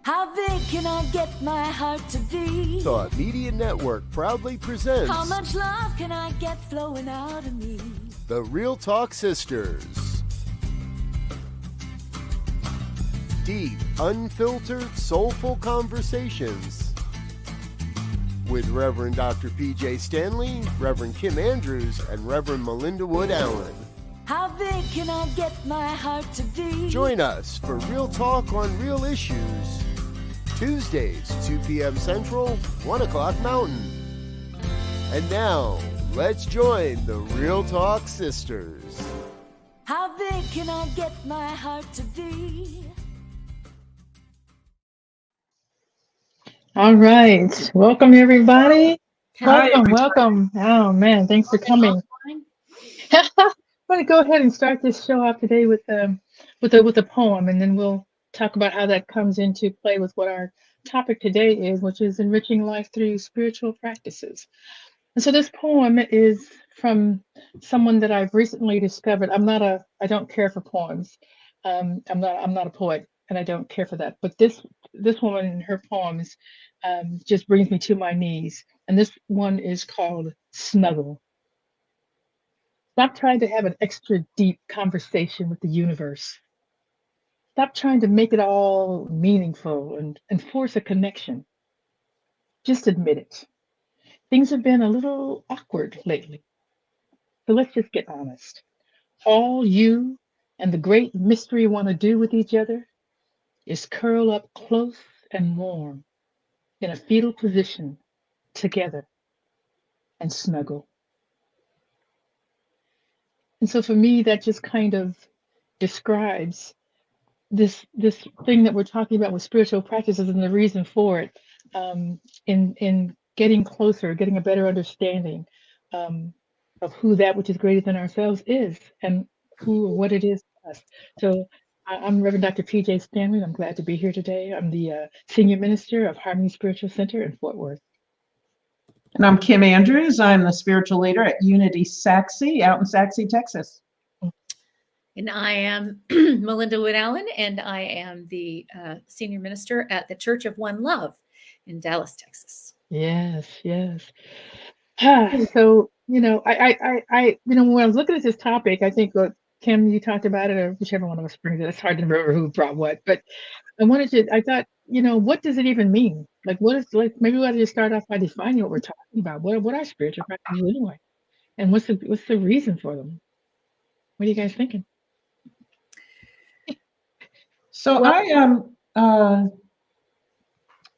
How big can I get my heart to be? Thought Media Network proudly presents How much love can I get flowing out of me? The Real Talk Sisters. Deep, unfiltered, soulful conversations with Reverend Dr. Pjae Stanley, Reverend Kim Andrews, and Reverend Melinda Wood Allen. How big can I get my heart to be? Join us for Real Talk on Real Issues. Tuesdays, 2 p.m. Central, 1 o'clock Mountain. And now, let's join the Real Talk Sisters. How big can I get my heart to be? All right. Welcome, everybody. Hi, Welcome. Oh, man. Thanks for coming. I'm going to go ahead and start this show off today with a poem, and then we'll talk about how that comes into play with what our topic today is, which is enriching life through spiritual practices. And so this poem is from someone that I've recently discovered. I don't care for poems. I'm not a poet, and I don't care for that. But this woman and her poems just brings me to my knees. And this one is called Snuggle. Stop trying to have an extra deep conversation with the universe. Stop trying to make it all meaningful and force a connection. Just admit it. Things have been a little awkward lately. So let's just get honest. All you and the great mystery want to do with each other is curl up close and warm in a fetal position together and snuggle. And so for me, that just kind of describes this thing that we're talking about with spiritual practices and the reason for it, in getting closer, getting a better understanding of who that which is greater than ourselves is and who or what it is to us. So I'm Reverend Dr. Pjae Stanley. I'm glad to be here today. I'm the Senior Minister of Harmony Spiritual Center in Fort Worth. and I'm Kim Andrews. I'm the spiritual leader at Unity Saxe out in Saxe, Texas. And I am Melinda Wood Allen, and I am the senior minister at the Church of One Love in Dallas, Texas. Yes. So, when I was looking at this topic, I think Kim, you talked about it, or whichever one of us brings it. It's hard to remember who brought what, but I thought, what does it even mean? Like, maybe we ought to just start off by defining what we're talking about. What are spiritual practices anyway? And what's the reason for them? What are you guys thinking? So I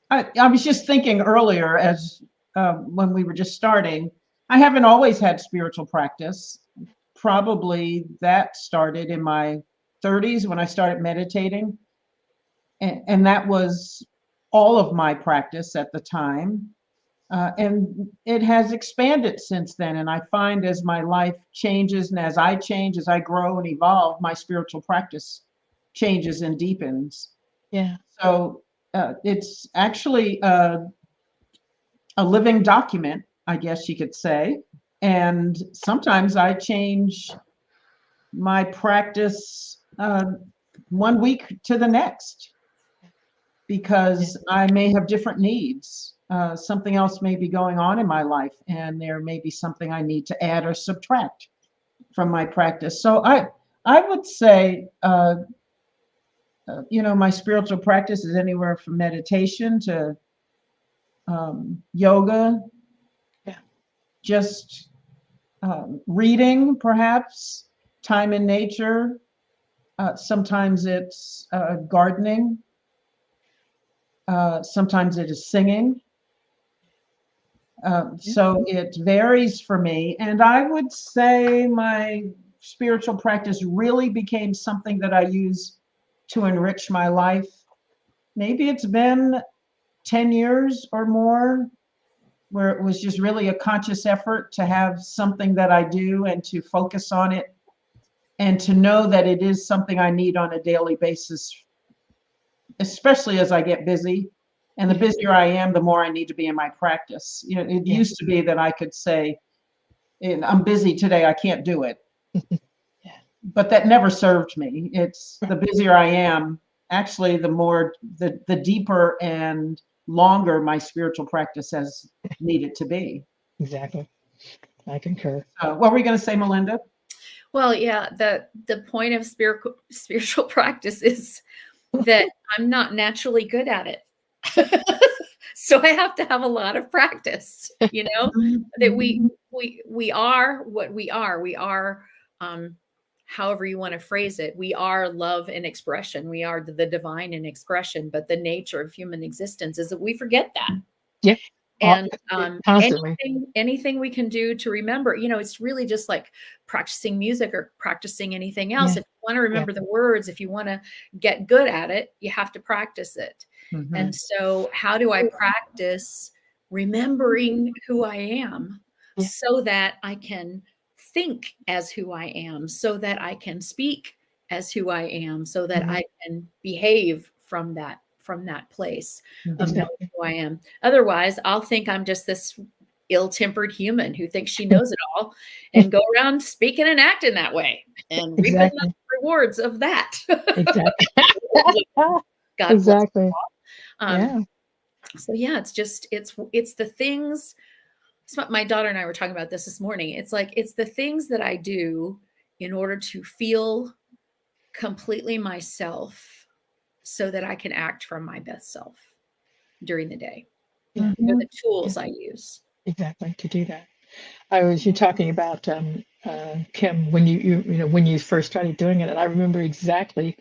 was just thinking earlier as when we were just starting, I haven't always had spiritual practice. Probably that started in my 30s when I started meditating. And that was all of my practice at the time. And it has expanded since then. And I find as my life changes and as I change, as I grow and evolve, my spiritual practice changes and deepens. Yeah. So it's actually a living document, I guess you could say. And sometimes I change my practice 1 week to the next because I may have different needs. Something else may be going on in my life, and there may be something I need to add or subtract from my practice. So I would say, my spiritual practice is anywhere from meditation to yoga, just reading, perhaps, time in nature. Sometimes it's gardening. Sometimes it is singing. So it varies for me. And I would say my spiritual practice really became something that I use to enrich my life. Maybe it's been 10 years or more where it was just really a conscious effort to have something that I do and to focus on it and to know that it is something I need on a daily basis, especially as I get busy. And the busier I am, the more I need to be in my practice. It used to be that I could say, I'm busy today, I can't do it. But that never served me. It's the busier I am, actually the deeper and longer my spiritual practice has needed to be. Exactly. I concur. What were you going to say, Melinda? Well, yeah, the point of spiritual practice is that I'm not naturally good at it. So I have to have a lot of practice, that we are what we are. We are, however you want to phrase it, we are love in expression. We are the divine in expression, but the nature of human existence is that we forget that. Yeah. And Constantly. anything we can do to remember, it's really just like practicing music or practicing anything else. Yeah. If you want to remember the words, if you want to get good at it, you have to practice it. Mm-hmm. And so how do I practice remembering who I am so that I can think as who I am, so that I can speak as who I am, so that I can behave from that place of knowing who I am. Otherwise, I'll think I'm just this ill-tempered human who thinks she knows it all and go around speaking and acting that way and reaping the rewards of that. Exactly. God exactly. So yeah, it's the things. My daughter and I were talking about this morning. It's the things that I do in order to feel completely myself, so that I can act from my best self during the day. They're the tools I use. Exactly, to do that. You talking about Kim, when when you first started doing it, and I remember exactly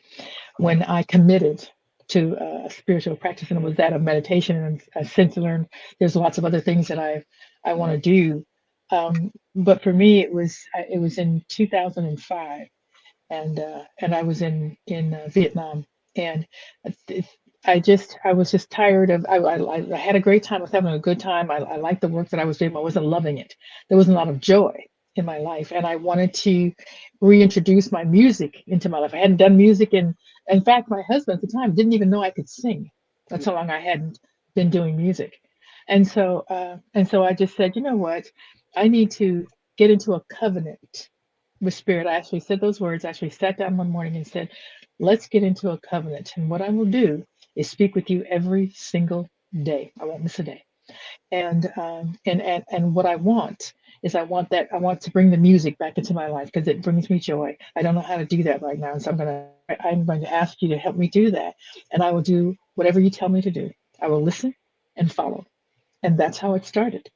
when I committed to a spiritual practice, and it was that of meditation. And I've since learned there's lots of other things that I want to do, but for me it was in 2005, and I was in Vietnam, and I was just tired of. I had a great time. I was having a good time. I liked the work that I was doing. But I wasn't loving it. There wasn't a lot of joy in my life, and I wanted to reintroduce my music into my life. I hadn't done music, and in fact, my husband at the time didn't even know I could sing. That's how long I hadn't been doing music, and so I just said, you know what, I need to get into a covenant with Spirit. I actually said those words. I actually sat down one morning and said, let's get into a covenant. And what I will do is speak with you every single day. I won't miss a day. And what I want is I want to bring the music back into my life because it brings me joy. I don't know how to do that right now. And so I'm going to ask you to help me do that. And I will do whatever you tell me to do. I will listen and follow. And that's how it started.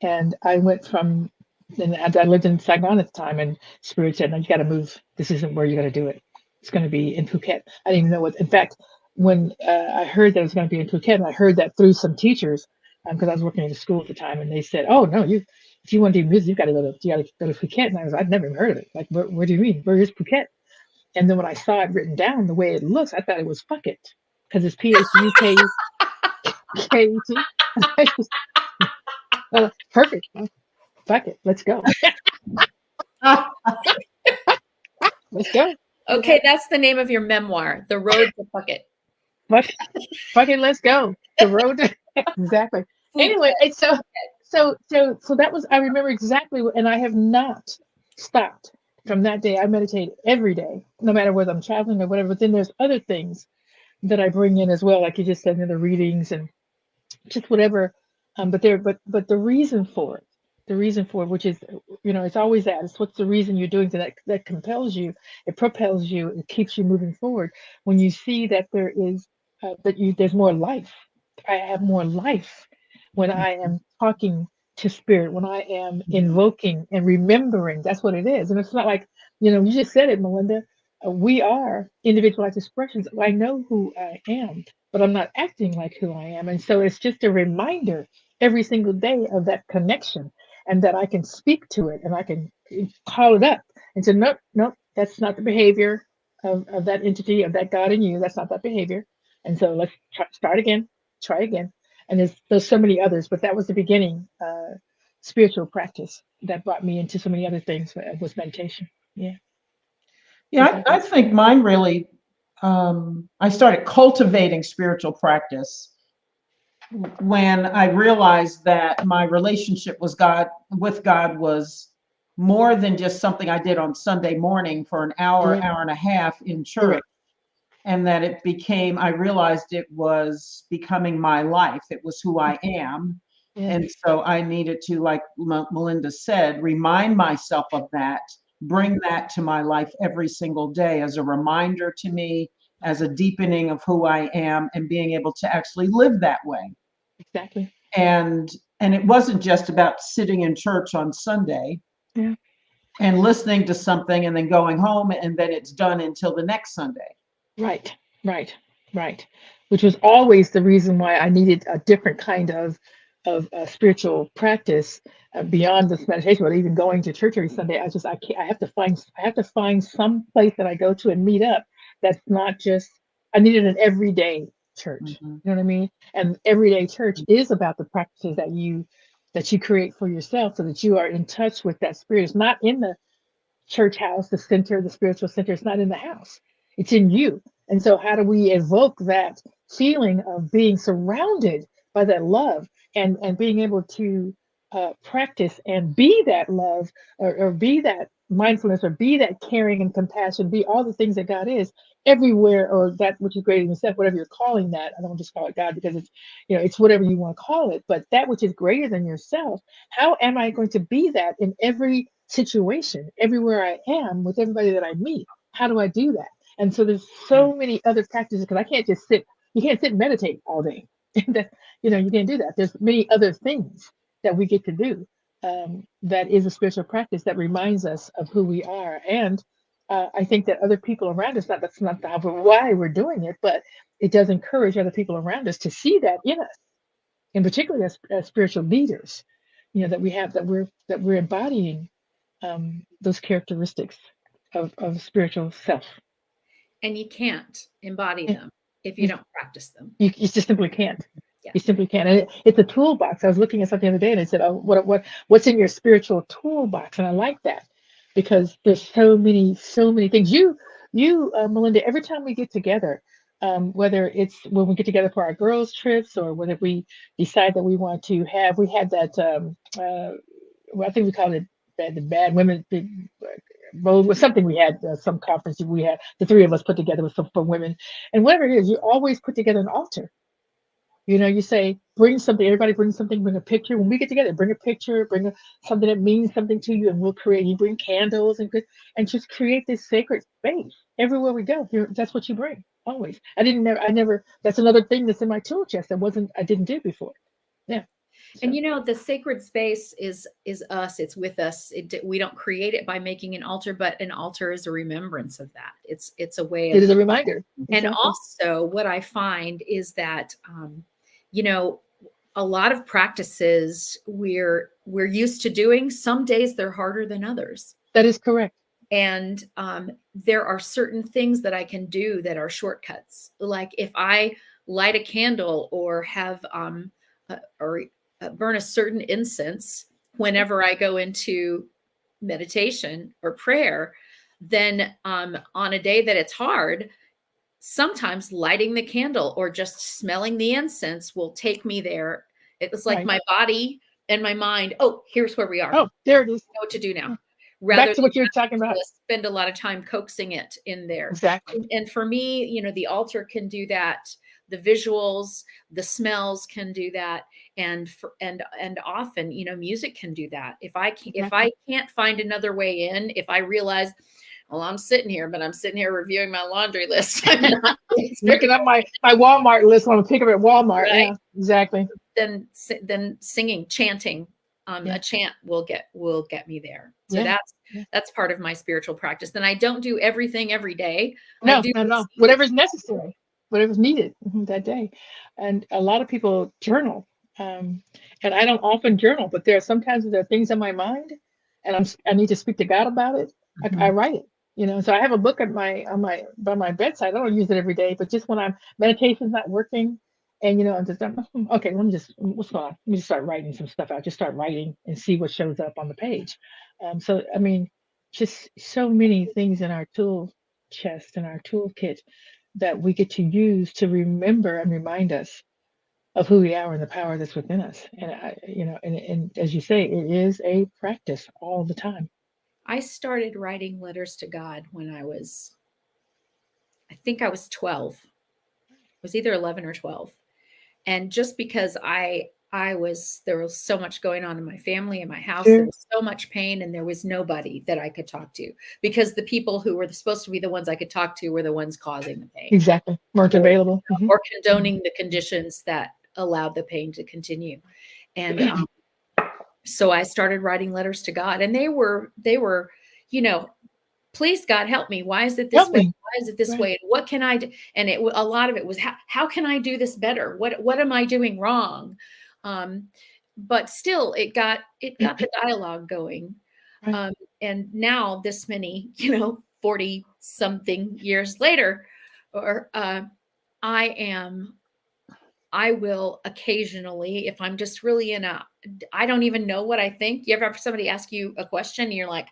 And I went from, and I lived in Saigon at the time, and Spirit said, no, you got to move. This isn't where you're going to do it. It's going to be in Phuket. I didn't even know what, in fact, when I heard that it was going to be in Phuket, and I heard that through some teachers, because I was working at a school at the time, and they said, oh, no, if you want to do music, you got to go to Phuket. And I'd never even heard of it. Like, what do you mean? Where is Phuket? And then when I saw it written down the way it looks, I thought it was fuck it, because it's Phuket. Perfect. Fuck it. Let's go. Let's go. Okay, that's the name of your memoir, The Road to Fuck It. Fuck it, let's go. The road to exactly. Anyway, so that was, I remember exactly, and I have not stopped from that day. I meditate every day, no matter whether I'm traveling or whatever. But then there's other things that I bring in as well, like you just said, the readings and just whatever. But the reason for it, which is, it's always that. It's what's the reason you're doing that compels you, it propels you, it keeps you moving forward. When you see that there is, there's more life. I have more life when I am talking to Spirit, when I am invoking and remembering. That's what it is. And it's not like, you just said it, Melinda. We are individualized expressions. I know who I am, but I'm not acting like who I am. And so it's just a reminder every single day of that connection, and that I can speak to it and I can call it up and say, nope, that's not the behavior of that entity, of that God in you. That's not that behavior. And so let's try again. And there's so many others, but that was the beginning spiritual practice that brought me into so many other things. Was meditation. Yeah, I think mine really, I started cultivating spiritual practice when I realized that my relationship with God was more than just something I did on Sunday morning for an hour and a half in church. and that it became, I realized it was becoming my life. It was who I am. Yeah. And so I needed to, like Melinda said, remind myself of that, bring that to my life every single day as a reminder to me, as a deepening of who I am, and being able to actually live that way. Exactly. And it wasn't just about sitting in church on Sunday, Yeah. and listening to something and then going home, and then it's done until the next Sunday. Right, right, right. Which was always the reason why I needed a different kind of spiritual practice beyond this meditation, but even going to church every Sunday. I can't. I have to find some place that I go to and meet up. That's not just. I needed an everyday church. Mhm. You know what I mean? And everyday church is about the practices that you create for yourself, so that you are in touch with that spirit. It's not in the church house, the center, the spiritual center. It's not in the house, it's in you. And so, how do we evoke that feeling of being surrounded by that love, and being able to practice and be that love, or be that mindfulness, or be that caring and compassion, be all the things that God is everywhere, or that which is greater than yourself, whatever you're calling that. I don't just call it God, because it's, it's whatever you want to call it, but that which is greater than yourself. How am I going to be that in every situation, everywhere I am, with everybody that I meet? How do I do that? And so there's so many other practices, because I can't just sit. You can't sit and meditate all day. That, you can't do that. There's many other things that we get to do. That is a spiritual practice that reminds us of who we are. And I think that other people around us, that's not why we're doing it, but it does encourage other people around us to see that in us, and particularly as spiritual leaders, that we have, that we're embodying those characteristics of spiritual self. And you can't embody Yeah. them if you don't practice them. You just simply can't. Yeah. You simply can't. And it's a toolbox. I was looking at something the other day, and it said, "Oh, what's in your spiritual toolbox?" And I like that, because there's so many things. Melinda, every time we get together, whether it's when we get together for our girls' trips, or whether we decide that we want to have, we had that. Well, I think we called it the bad women. Well, it was something we had, some conference we had, the three of us put together with some for women, and whatever it is, you always put together an altar. You say, bring something, everybody bring something, bring a picture. When we get together, bring a picture, something that means something to you, and we'll create. You bring candles and just create this sacred space everywhere we go. That's what you bring always. I never. That's another thing that's in my tool chest I didn't do before. Yeah. And So, the sacred space is us. It's with us. We don't create it by making an altar, but an altar is a remembrance of that. It's a way it of. is a reminder. And Exactly. also, what I find is that, a lot of practices we're used to doing. Some days they're harder than others. That is correct. And there are certain things that I can do that are shortcuts. Like if I light a candle, or have or burn a certain incense whenever I go into meditation or prayer, then on a day that it's hard, sometimes lighting the candle or just smelling the incense will take me there. It was like Right. my body and my mind, oh, here's where we are. Oh, there it is. I know what to do now. Back Rather to than what you're talking about. spend a lot of time coaxing it in there. Exactly. And for me, the altar can do that. The visuals, the smells can do that. And often, music can do that. If I can't find another way in, if I realize, well, I'm sitting here reviewing my laundry list. I'm not Looking up my Walmart list when I pick up at Walmart. Right. Yeah, exactly. Then singing, chanting, Yeah. a chant will get me there. So Yeah. that's part of my spiritual practice. Then I don't do everything every day. No, I do no. Whatever's necessary, whatever's needed that day. And a lot of people journal, and I don't often journal, but sometimes there are things in my mind, and I need to speak to God about it. I write it. So I have a book by my bedside. I don't use it every day, but just when meditation's not working, and I'm okay. What's going on? Let me just start writing some stuff out. Just start writing and see what shows up on the page. So I mean, just so many things in our tool chest and our toolkit that we get to use to remember and remind us of who we are and the power that's within us. And and as you say, it is a practice all the time. I started writing letters to God when I was I think I was 12. It was either 11 or 12. And just because there was so much going on in my family, in my house, there Sure. was so much pain, and there was nobody that I could talk to, because the people who were supposed to be the ones I could talk to were the ones causing the pain, Exactly. Weren't or, available. Mhm. or condoning the conditions that allowed the pain to continue. And so I started writing letters to God, and they were, you know, please God, help me. Why is it this Help way? me. Why is it this Right. way? What can I do? And a lot of it was, how can I do this better? What am I doing wrong? But still, it got the dialogue going. Right. And now, this many, 40 something years later, or I will occasionally, if I'm just really I don't even know what I think. You ever have somebody ask you a question and you're like,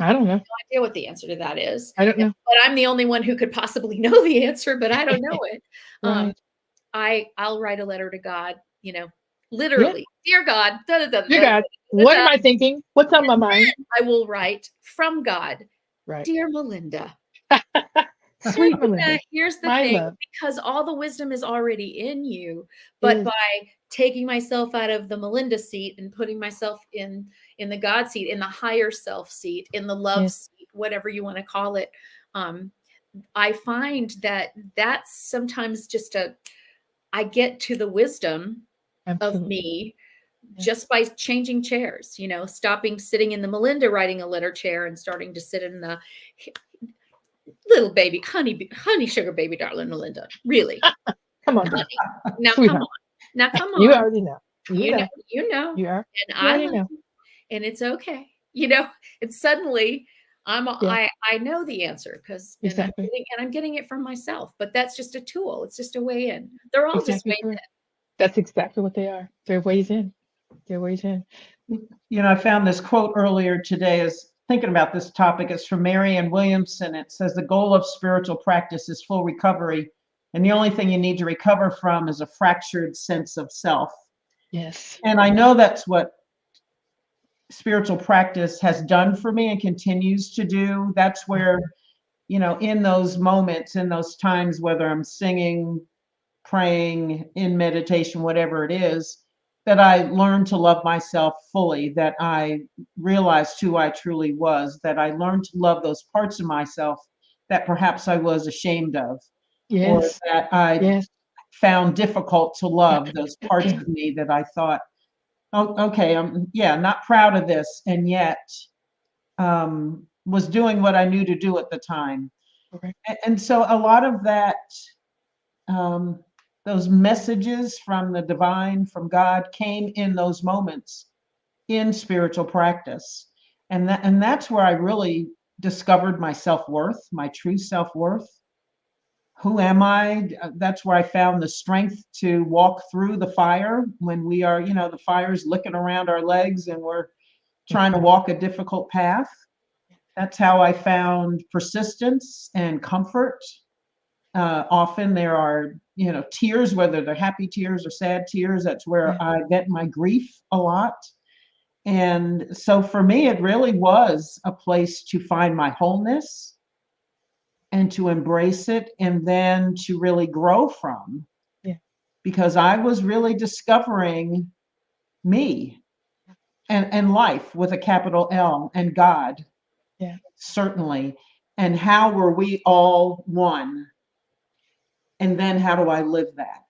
I don't know. no idea what the answer to that is. I don't know. But I'm the only one who could possibly know the answer, but I don't know it. Right. I'll write a letter to God, Yeah. literally, dear God, da, da, da, Dear da, God, da, what da, am I thinking? What's on my mind? I will write from God, Right. dear Melinda. Sweet Melinda. Here's the My thing, love. because all the wisdom is already in you, but Is. by taking myself out of the Melinda seat and putting myself in the God seat, in the higher self seat, in the love Yes. seat, whatever you want to call it, I find that that's sometimes just I get to the wisdom of Absolutely. me Yeah. just by changing chairs, stopping sitting in the Melinda writing a letter chair and starting to sit in the little baby honey sugar baby darling Melinda. Really. Come on, Honey. Dad. Now come Sweetheart. on. Now come You on. already know. You know, You are. and You I already love know. you, and it's okay. It's suddenly Yeah. I know the answer, and Exactly. I'm getting it from myself, but that's just a tool. It's just a way in. They're all just Exactly ways in. correct. That's exactly what they are. They're ways in. They're ways in. I found this quote earlier today as thinking about this topic. It's from Marianne Williamson. It says, the goal of spiritual practice is full recovery, and the only thing you need to recover from is a fractured sense of self. Yes. And I know that's what spiritual practice has done for me and continues to do. That's where, in those moments, in those times, whether I'm singing, praying, in meditation, whatever it is, that I learned to love myself fully, that I realized who I truly was, that I learned to love those parts of myself that perhaps I was ashamed of, or Yes. that I Yes. found difficult to love, those parts of me that I thought, oh, okay, I'm not proud of this, and yet was doing what I knew to do at the time. Correct. And so a lot of that, those messages from the divine, from God, came in those moments in spiritual practice. And that's where I really discovered my self-worth, my true self-worth. Who am I? That's where I found the strength to walk through the fire when we are, the fire's licking around our legs and we're trying to walk a difficult path. That's how I found persistence and comfort. Often there are, tears, whether they're happy tears or sad tears. That's where I get my grief a lot. And so for me, it really was a place to find my wholeness and to embrace it, and then to really grow from, Yeah. because I was really discovering me and life with a capital L, and God. Yeah. Certainly. And how were we all one? And then how do I live that?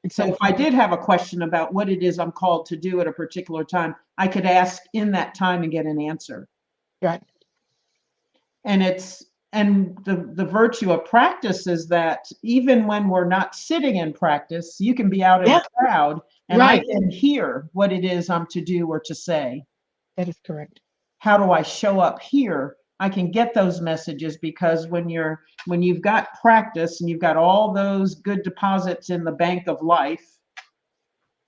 So if I did have a question about what it is I'm called to do at a particular time, I could ask in that time and get an answer. Right. And the virtue of practice is that even when we're not sitting in practice, you can be out in a crowd and I can hear what it is I'm to do or to say. That is correct. How do I show up here? I can get those messages, because when you've got practice and you've got all those good deposits in the bank of life,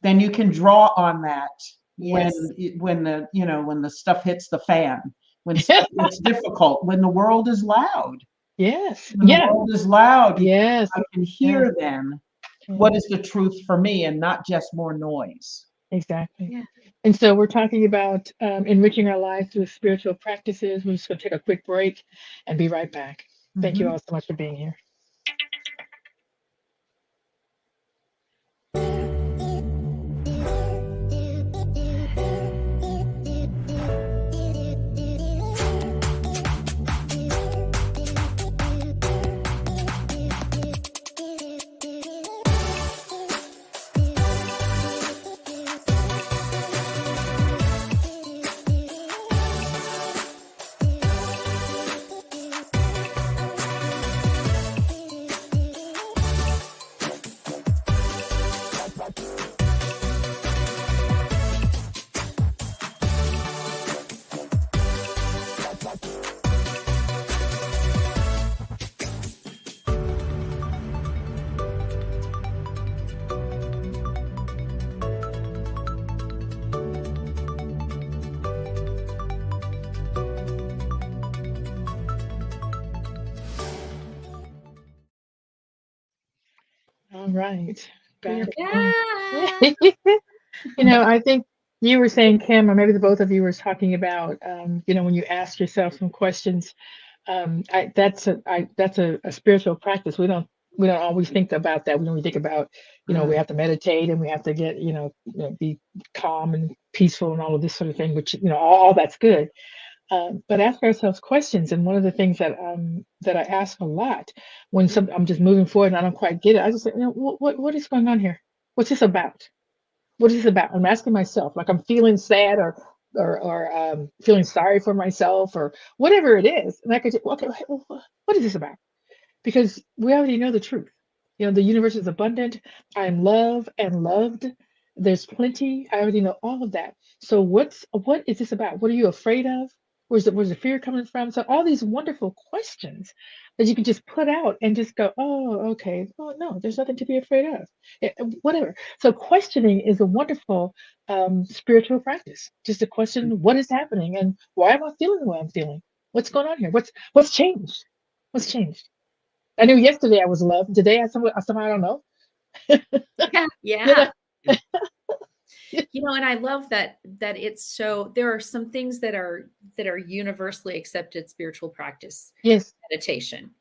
then you can draw on that when the stuff hits the fan, when it's difficult, when the world is loud. Yes. When the world is loud, Yes. I can hear then what is the truth for me, and not just more noise. Exactly. Yeah. And so we're talking about enriching our lives through spiritual practices. We're just going to take a quick break and be right back. Thank you all so much for being here. right. We're Back. back. I think you were saying, Kim, or maybe the both of you were talking about, when you ask yourself some questions. That's a spiritual practice. We don't always think about that when we think about, we have to meditate and we have to get, be calm and peaceful and all of this sort of thing, which, all that's good. But ask ourselves questions. And one of the things that I ask a lot when I'm just moving forward and I don't quite get it, I just say, what is going on here? What's this about? What is this about? I'm asking myself, like I'm feeling sad or feeling sorry for myself or whatever it is. And I could say, okay, what is this about? Because we already know the truth. The universe is abundant. I am love and loved. There's plenty. I already know all of that. So what is this about? What are you afraid of? Where's the fear coming from? So all these wonderful questions that you can just put out and just go, oh, okay. Oh no, there's nothing to be afraid of. Whatever. So questioning is a wonderful spiritual practice. Just to question what is happening and why am I feeling the way I'm feeling? What's going on here? What's changed? What's changed? I knew yesterday I was loved. Today somehow I don't know. Yeah. And I love that it's so, there are some things that are universally accepted spiritual practice. Yes. Meditation,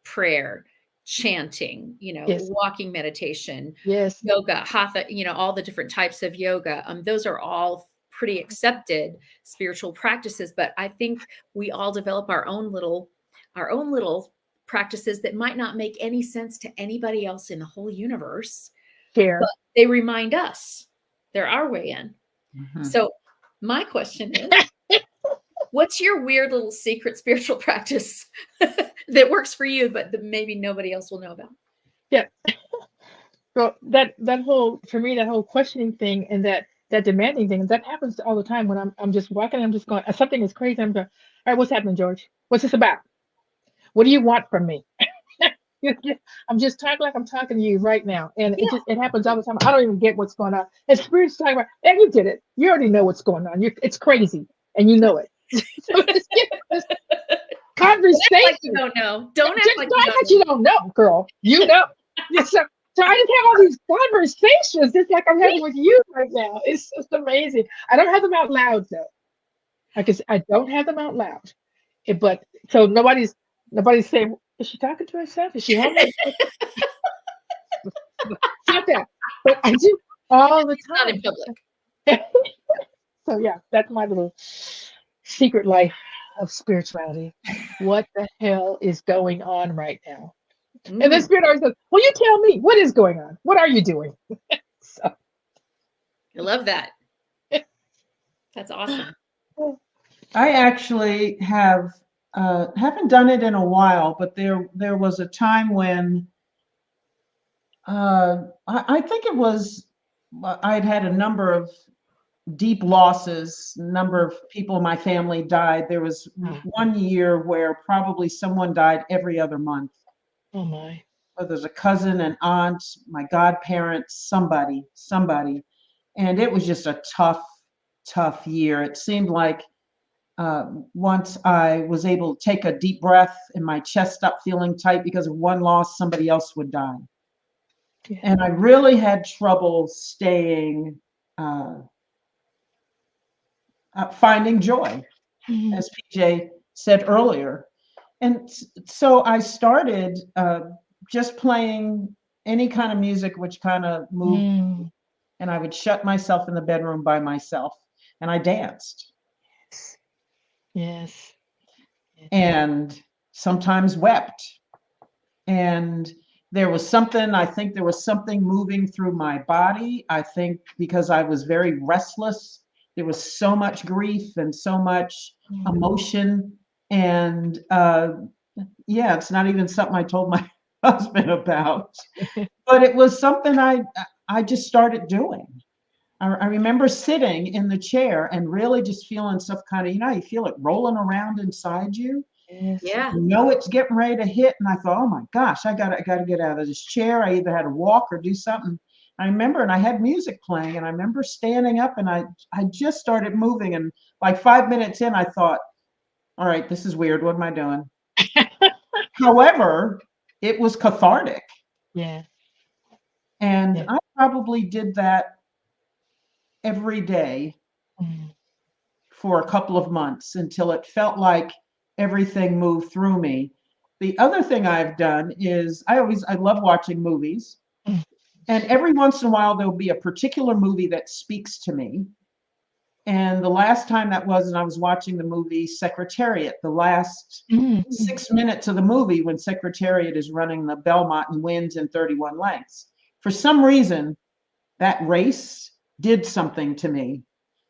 prayer, chanting, Yes. walking meditation, Yes. yoga, hatha, all the different types of yoga. Those are all pretty accepted spiritual practices, but I think we all develop our own little practices that might not make any sense to anybody else in the whole universe. Fair. But they remind us they're our way in. So my question is, what's your weird little secret spiritual practice that works for you, but that maybe nobody else will know about? Yeah. So that whole, for me, that whole questioning thing and that demanding thing, that happens all the time when I'm just walking, I'm just going, something is crazy. I'm going, all right, what's happening, George? What's this about? What do you want from me? I'm just talking like I'm talking to you right now. And it happens all the time. I don't even get what's going on. And Spirit's talking about, and you did it. You already know what's going on. It's crazy. And you know it. So it's conversation. Like you don't know. Don't act like you don't know, girl. You know. So I just have all these conversations. It's like I'm having with you right now. It's just amazing. I don't have them out loud though. I don't have them out loud. But so nobody's saying, is she talking to herself? Is she having Not that. But I do all the time. Not in public. So yeah, that's my little secret life of spirituality. What the hell is going on right now? And then Spirit always goes, well, you tell me, what is going on? What are you doing? So. I love that. That's awesome. I actually haven't done it in a while, but there was a time when I think it was, I'd had a number of deep losses. A number of people in my family died. There was one year where probably someone died every other month. Oh my. Whether there's a cousin, an aunt, my godparents, somebody. And it was just a tough year. It seemed like once I was able to take a deep breath and my chest stopped feeling tight because of one loss, somebody else would die. Yeah. And I really had trouble staying, finding joy, as Pjae said earlier. And so I started just playing any kind of music which kind of moved me, and I would shut myself in the bedroom by myself and I danced. Yes. And sometimes wept. And I think there was something moving through my body. I think because I was very restless, there was so much grief and so much emotion. And it's not even something I told my husband about, but it was something I just started doing. I remember sitting in the chair and really just feeling stuff kind of, you feel it rolling around inside you. Yeah. You know it's getting ready to hit. And I thought, oh my gosh, I gotta get out of this chair. I either had to walk or do something. I remember, and I had music playing, and I remember standing up and I just started moving. And like 5 minutes in, I thought, all right, this is weird. What am I doing? However, it was cathartic. Yeah. And Yeah. I probably did that every day for a couple of months until it felt like everything moved through me. The other thing I've done is I love watching movies. And every once in a while, there'll be a particular movie that speaks to me. And the last time that was, and I was watching the movie Secretariat, the last 6 minutes of the movie when Secretariat is running the Belmont and wins in 31 lengths. For some reason, that race did something to me.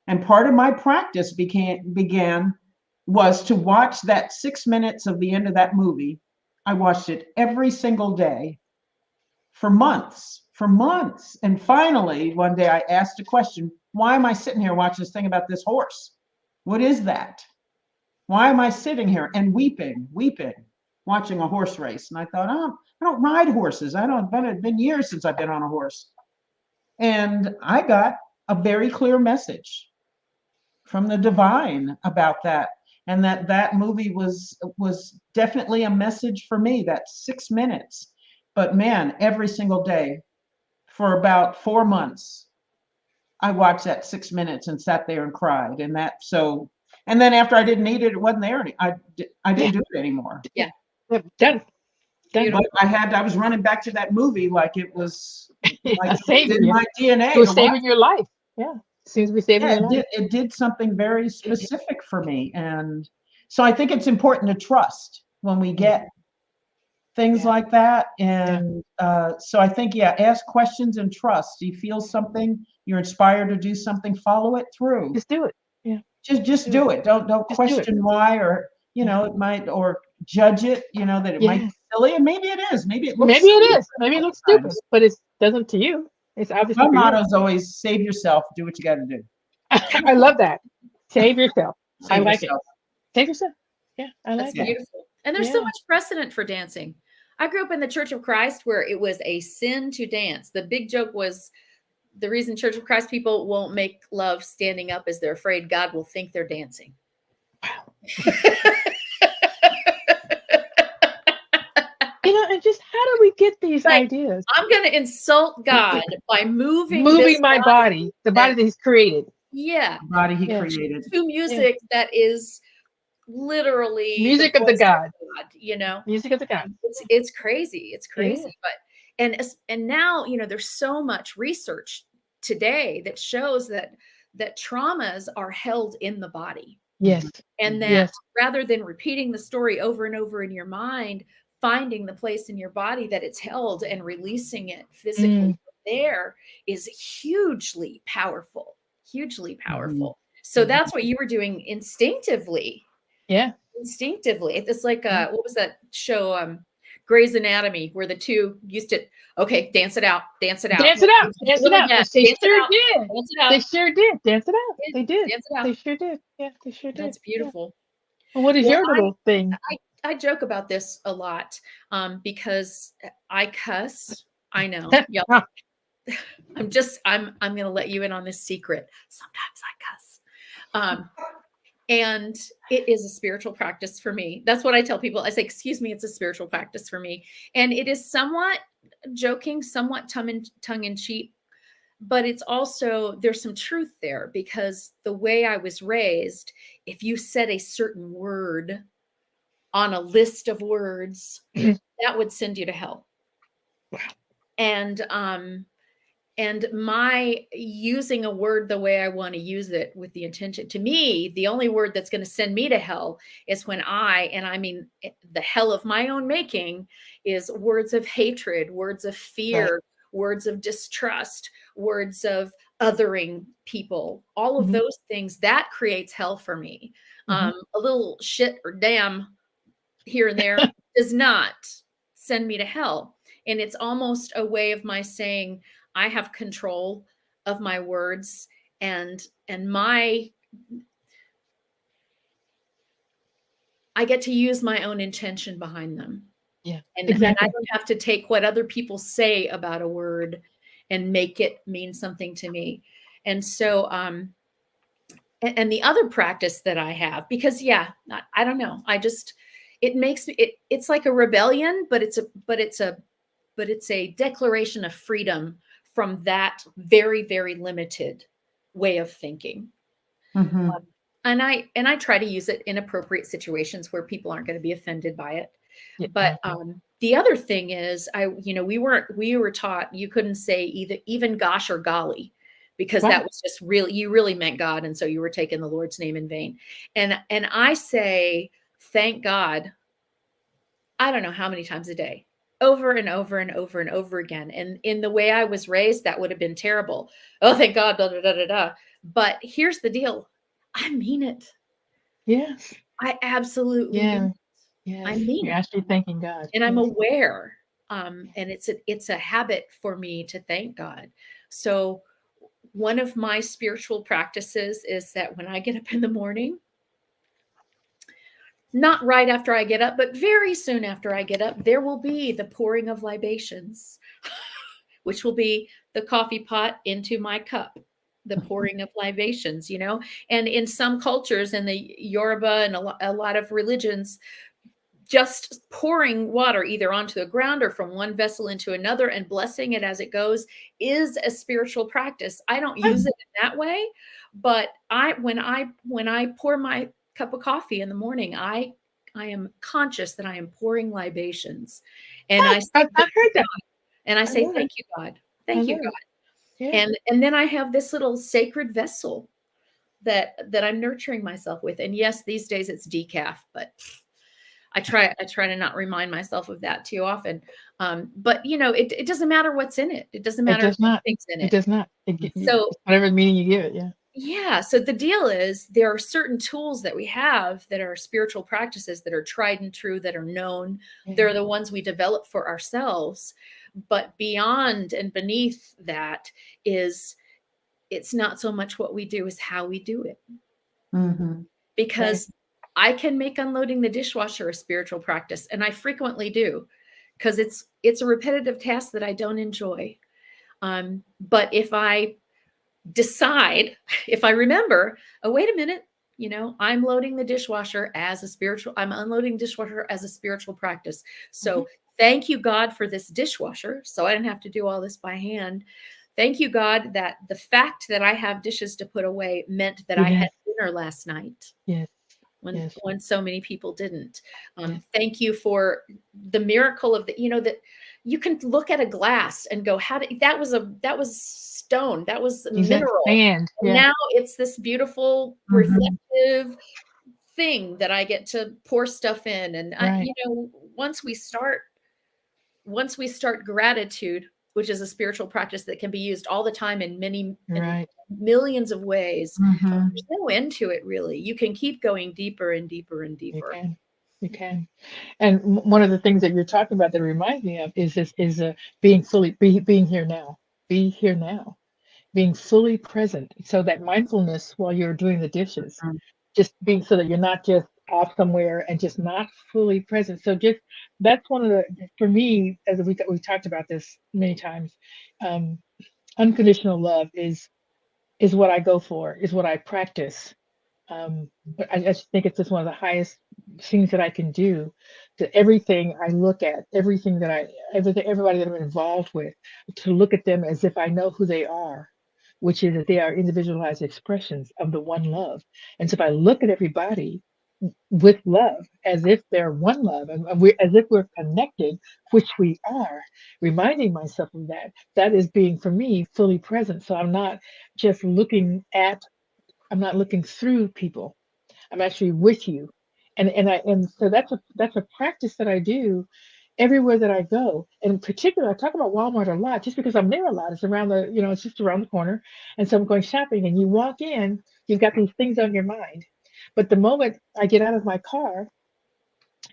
And part of my practice began was to watch that 6 minutes of the end of that movie. I watched it every single day for months. And finally, one day I asked a question, why am I sitting here watching this thing about this horse? What is that? Why am I sitting here and weeping, watching a horse race? And I thought, oh, I don't ride horses. It's been years since I've been on a horse. And I got a very clear message from the divine about that. And that movie was definitely a message for me, that 6 minutes. But man, every single day for about 4 months, I watched that 6 minutes and sat there and cried. And then after I didn't need it, it wasn't there. I didn't do it anymore. Yeah. Done. But I was running back to that movie like it was like saving in you. my DNA. It was saving your life. Yeah. Seems to be saving your life. It did something very specific for me. And so I think it's important to trust when we get things like that. And so I think, ask questions and trust. You feel something, you're inspired to do something, follow it through. Just do it. Yeah. Just do it. Don't question why, or it might, or judge it, that it might be silly. And maybe it is. Maybe it looks Maybe it looks stupid, but it doesn't to you. It's obviously my motto is always save yourself, do what you got to do. I love that. Save yourself. I like it. Save yourself. Yeah, I like that. Beautiful. And there's so much precedent for dancing. I grew up in the Church of Christ where it was a sin to dance. The big joke was the reason Church of Christ people won't make love standing up is they're afraid God will think they're dancing. And just how do we get these ideas? I'm going to insult God by moving my body, the body that He's created. Yeah. The body He created. To music that is literally music of the God. Music of the God. It's crazy. It's crazy. But and now, there's so much research today that shows that traumas are held in the body. Yes. And that rather than repeating the story over and over in your mind, finding the place in your body that it's held and releasing it physically there is hugely powerful. So that's what you were doing instinctively. Yeah. Instinctively. It's like, what was that show? Grey's Anatomy, where the two used to, dance it out. They sure did. Dance it out. They did. They sure did. Yeah, they sure did. That's beautiful. Well, what is your little thing? I joke about this a lot because I cuss. I know. I'm going to let you in on this secret. Sometimes I cuss. And it is a spiritual practice for me. That's what I tell people. I say, excuse me, it's a spiritual practice for me. And it is somewhat joking, somewhat tongue in cheek, but it's also, there's some truth there because the way I was raised, if you said a certain word on a list of words, that would send you to hell. Wow. And my using a word the way I want to use it with the intention, to me, the only word that's going to send me to hell is when I mean the hell of my own making, is words of hatred, words of fear, words of distrust, words of othering people, all of those things, that creates hell for me. A little shit or damn here and there does not send me to hell. And it's almost a way of my saying, I have control of my words and I get to use my own intention behind them. Yeah. And I don't have to take what other people say about a word and make it mean something to me. And so, and the other practice that I have, because I don't know, it makes me, it's like a rebellion, but it's a but it's a declaration of freedom from that very, very limited way of thinking. Mhm. And I try to use it in appropriate situations where people aren't going to be offended by it. Yeah. But the other thing is, we were taught you couldn't say even gosh or golly, because Right. that was just really, you really meant God, and so you were taking the Lord's name in vain. And I say thank God, I don't know how many times a day, over and over and over and over again. And in the way I was raised, that would have been terrible. Oh, thank God, da da da da da. But here's the deal: I mean it. Yes. I absolutely Yeah. mean it. Yes. I mean You're it. actually thanking God. And I'm Yes. aware. And it's a habit for me to thank God. So one of my spiritual practices is that when I get up in the morning, not right after I get up, but very soon after I get up, there will be the pouring of libations, which will be the coffee pot into my cup, the pouring of libations, And in some cultures, in the Yoruba and a lot of religions, just pouring water either onto the ground or from one vessel into another and blessing it as it goes is a spiritual practice. I don't use it in that way, but when I pour my cup of coffee in the morning, I am conscious that I am pouring libations, and I say, I've heard that. and I I say love it. thank you, God, I thank you, love God, it. Yeah. and then I have this little sacred vessel that I'm nurturing myself with. And yes, these days it's decaf, but I try to not remind myself of that too often. But it doesn't matter what's in it. It doesn't It matter if does not. anything's in It it. does not. So It's whatever meaning you give it. Yeah. yeah. So the deal is there are certain tools that we have that are spiritual practices that are tried and true, that are known. They're the ones we develop for ourselves. But beyond and beneath that is, it's not so much what we do as how we do it. Mhm. Because I can make unloading the dishwasher a spiritual practice, and I frequently do, because it's a repetitive task that I don't enjoy. But if I decide, if I remember, oh, wait a minute, I'm loading the dishwasher as a spiritual, I'm unloading dishwasher as a spiritual practice. So thank you, God, for this dishwasher. So I didn't have to do all this by hand. Thank you, God, that the fact that I have dishes to put away meant that I had dinner last night Yes. when so many people didn't. Yes. Thank you for the miracle of that you can look at a glass and go, that was stone, that was mineral. Sand. And Yeah. now it's this beautiful reflective thing that I get to pour stuff in. And Right. once we start gratitude, which is a spiritual practice that can be used all the time in many Right. millions of ways, Mhm. there's no end to it, really. You can keep going deeper and deeper and You deeper. can. You can. And one of the things that you're talking about that reminds me of is being being here now. Be here now. Being fully present. So that mindfulness while you're doing the dishes, Mhm. just being so that you're not just off somewhere and just not fully present. So just that's one of the, for me, as we've talked about this many times, um, unconditional love is what I go for, is what I practice. But I just think it's just one of the highest things that I can do. To everything I look at, everybody that I'm involved with, to look at them as if I know who they are, which is that they are individualized expressions of the one love. And so if I look at everybody with love, as if they're one love, and as if we're connected, which we are, reminding myself of that, that is being for me fully present. So I'm not just I'm not looking through people. I'm actually with you. And so that's a practice that I do everywhere that I go. And in particular, I talk about Walmart a lot just because I'm there a lot. It's around it's just around the corner. And so I'm going shopping and you walk in, you've got these things on your mind. But the moment I get out of my car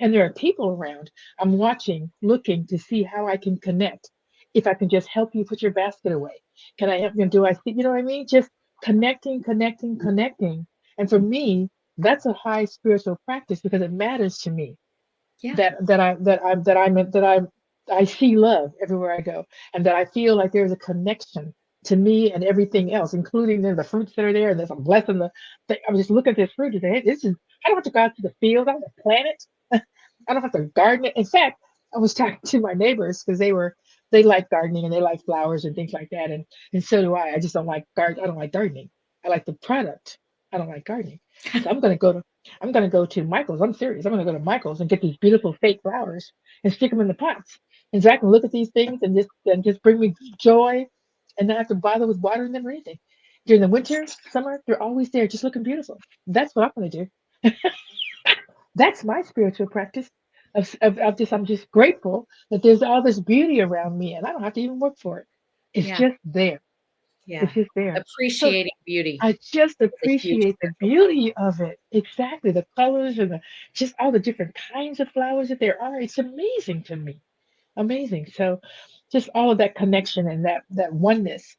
and there are people around, I'm watching, looking to see how I can connect. If I can just help you put your basket away. Can I help you? Do I see, you know what I mean? Just connecting, connecting, connecting. And for me, that's a high spiritual practice because it matters to me Yeah. I see love everywhere I go, and that I feel like there's a connection to me and everything else, including the fruits that are there. And there's I'm blessing the. I'm just looking at this fruit and say, hey, this is. I don't have to go out to the field. I don't have to plant it. I don't have to garden it. In fact, I was talking to my neighbors because they were they like gardening and they like flowers and things like that. And so do I. I just don't like I don't like gardening. I like the product. I don't like gardening. So I'm gonna go to Michael's. I'm serious. I'm gonna go to Michael's and get these beautiful fake flowers and stick them in the pots. And Zach can look at these things and just bring me joy and not have to bother with watering them or anything. During the winter, summer, they're always there, just looking beautiful. That's what I'm gonna do. That's my spiritual practice of just I'm just grateful that there's all this beauty around me and I don't have to even work for it. It's Yeah. just there. Yeah. It's just there. So Appreciating beauty. I just huge appreciate the beauty of it. Exactly. The colors and just all the different kinds of flowers that there are. It's amazing to me. Amazing. So just all of that connection and that oneness,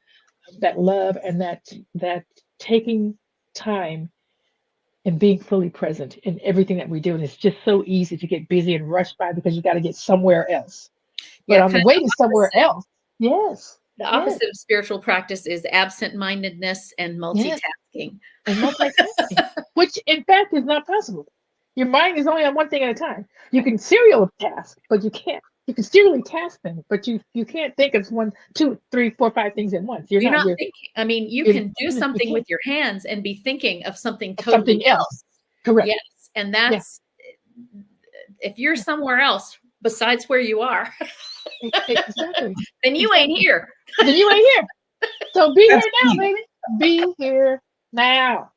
that love and that taking time and being fully present in everything that we do. And it's just so easy to get busy and rush by because you got to get somewhere else. But Yeah, on the kind way of to somewhere else, yes, the yes, opposite of spiritual practice is absent-mindedness and yes. multitasking. And multitasking, which in fact is not possible. Your mind is only on one thing at a time. You can serial task, but you can't. You can serially task things, but you can't think of 1, 2, 3, 4, 5 things at once. You're You're not. not You're, thinking. I mean, you you're can do you something can't. with your hands and be thinking of something Of totally something else. else. Correct. Yes. And Yeah. that's if you're somewhere else besides where you are, Exactly. then you ain't here. Then you ain't here. So be here That's now, deep. baby. Be here now.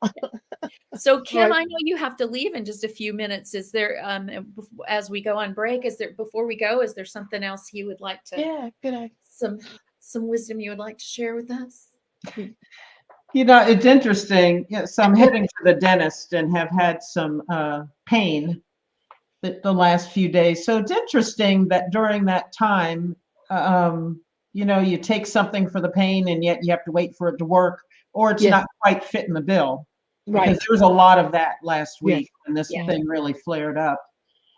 So Kim, Right. I know you have to leave in just a few minutes. Is there as we go on break, before we go, is there something else you would like to Yeah. Good idea. some wisdom you would like to share with us? You know, it's interesting. So I'm heading to the dentist and have had some pain the last few days. So it's interesting that during that time, you take something for the pain and yet you have to wait for it to work, or it's Yes. not quite fitting the bill. Right. Because there was a lot of that last Yes. week when this Yeah. thing really flared up.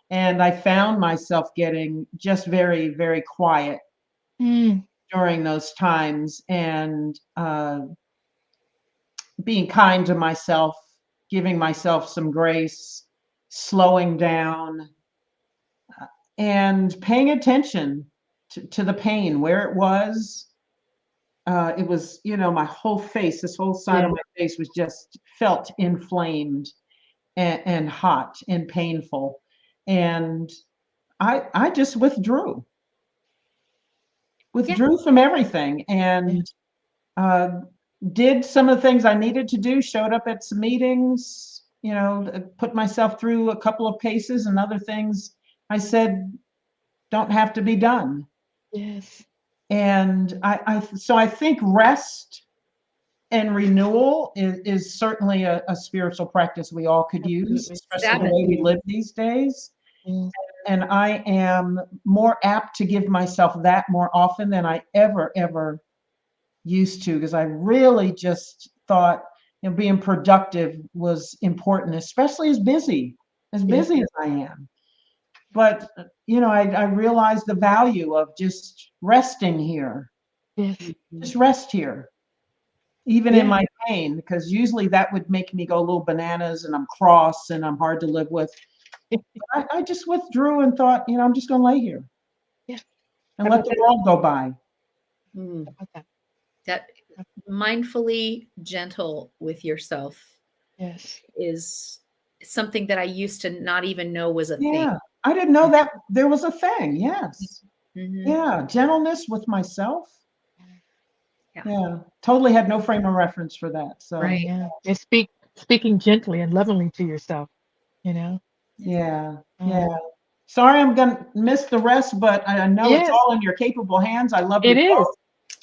And I found myself getting just very, very quiet Mm. during those times and being kind to myself, giving myself some grace, slowing down, and paying attention to the pain where it was. It was, my whole face, this whole side of Yeah. my face was just felt inflamed and hot and painful. And I just withdrew from everything and did some of the things I needed to do, showed up at some meetings, put myself through a couple of paces, and other things I said don't have to be done. Yes. And so I think rest and renewal is certainly a spiritual practice we all could use, Absolutely. especially the way we live these days. Mm. And I am more apt to give myself that more often than I ever used to, because I really just thought being productive was important, especially as busy as I am. But I realized the value of just resting here. Yes. Just rest here, even in my pain, because usually that would make me go a little bananas and I'm cross and I'm hard to live with. I just withdrew and thought, I'm just going to lay here. Yeah. And let the world go by. Mm. Okay. That mindfully gentle with yourself Yes. is something that I used to not even know was a thing. Yeah. I didn't know that there was a thing. Yes. Mm-hmm. Yeah. Gentleness with myself. Yeah. Yeah. Totally had no frame of reference for that. So Right. Yeah. And speaking gently and lovingly to yourself, yeah. Yeah. Sorry, I'm going to miss the rest, but I know it's Yes. all in your capable hands. I love you It is. both.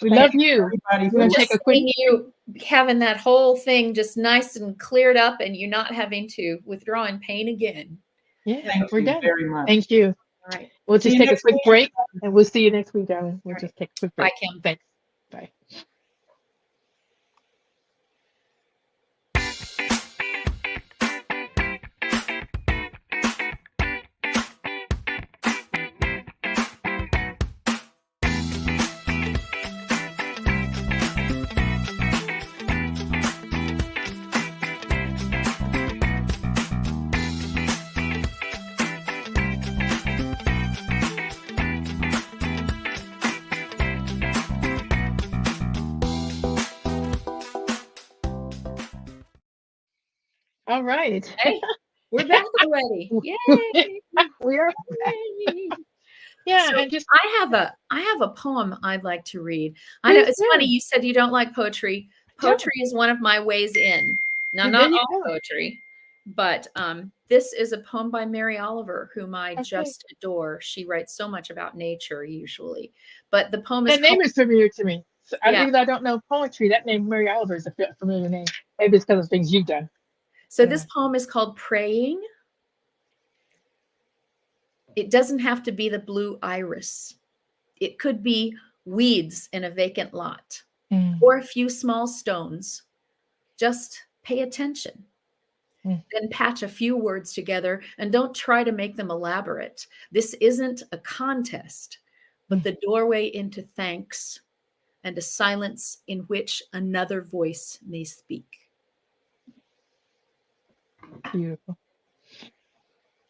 We Thank love you. everybody We're for gonna take Just a quick seeing you having that whole thing just nice and cleared up and you not having to withdraw in pain again. Yeah, Thank we're you done. very much. Thank you. All right. We'll See just you take a next quick week. break and we'll see you next week, darling. We'll All just take a quick Bye, break. Kim. Thanks. Bye. All right. Hey, we're back already. Yay! We are. Yay. Yeah, So and just I have a poem I'd like to read. I know please it's funny do. you said you don't like poetry. Yeah, Poetry is one of my ways in. Now, there not you all go. poetry, but this is a poem by Mary Oliver, whom I Okay. just adore. She writes so much about nature usually, but the poem is That called name is familiar to me. So yeah. even though I don't know poetry, that name Mary Oliver is a familiar name. Maybe it's because of things you've done. So Yeah. this poem is called Praying. It doesn't have to be the blue iris. It could be weeds in a vacant lot Mm, or a few small stones. Just pay attention. mm, Then patch a few words together and don't try to make them elaborate. This isn't a contest, but mm. the doorway into thanks and a silence in which another voice may speak. Beautiful.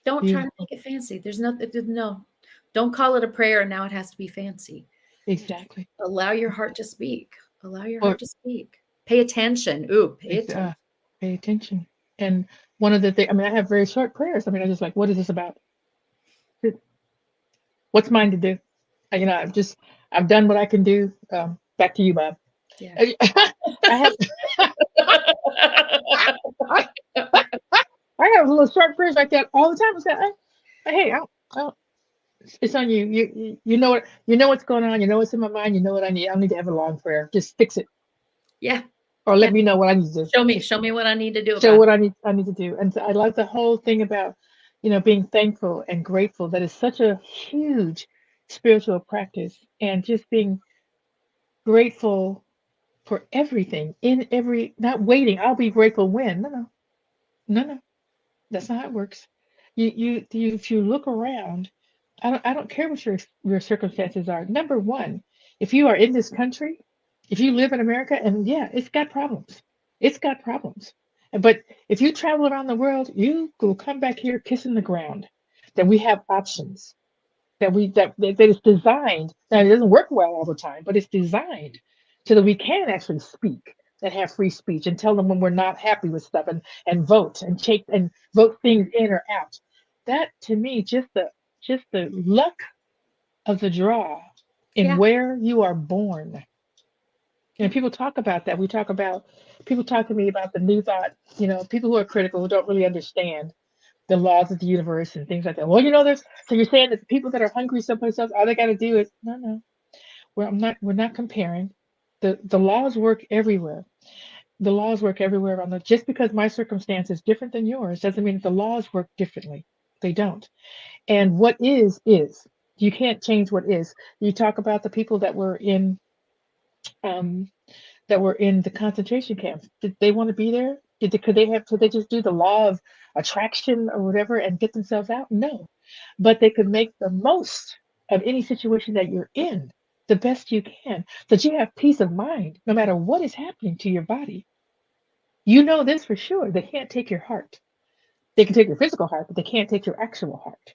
Don't try to Beautiful. make it fancy. There's no. Don't call it a prayer and now it has to be fancy. Exactly. Allow your heart to speak. Allow your Or heart to speak. Pay attention. Ooh, pay attention. pay attention. And one of the things, I mean, I have very short prayers. I mean, I just like, what is this about? What's mine to do? I've done what I can do. Back to you, Bob. Yeah. I have, I have little short prayers like that all the time. It's like, hey, it's on you. You know what, you know what's going on. You know what's in my mind. You know what I need. I don't need to have a long prayer. Just fix it, Yeah. or Yeah. let me know what I need to do. Show me what I need to do Show about what I need to do. And so I love the whole thing about, being thankful and grateful. That is such a huge spiritual practice, and just being grateful for everything in every, not waiting. I'll be grateful when. No. That's not how it works. If you look around, I don't care what your circumstances are. Number one, if you are in this country, if you live in America, and yeah, it's got problems. It's got problems. But if you travel around the world, you will come back here kissing the ground. That we have options. That is designed. Now it doesn't work well all the time, but it's designed so that we can actually speak and have free speech and tell them when we're not happy with stuff, and vote and take and vote things in or out. That to me, just the luck of the draw in Yeah. where you are born. People talk about that. People talk to me about the new thought, people who are critical, who don't really understand the laws of the universe and things like that. Well, so you're saying that the people that are hungry someplace else, all they got to do is, no. We're not comparing. The laws work everywhere. The laws work everywhere around just because my circumstance is different than yours doesn't mean that the laws work differently. They don't. And what is. You can't change what is. You talk about the people um, that were in the concentration camps. Did they want to be there? Could they just do the law of attraction or whatever and get themselves out? No. But they could make the most of any situation that you're in, the best you can, so that you have peace of mind no matter what is happening to your body. You know this for sure. They can't take your heart. They can take your physical heart, but they can't take your actual heart,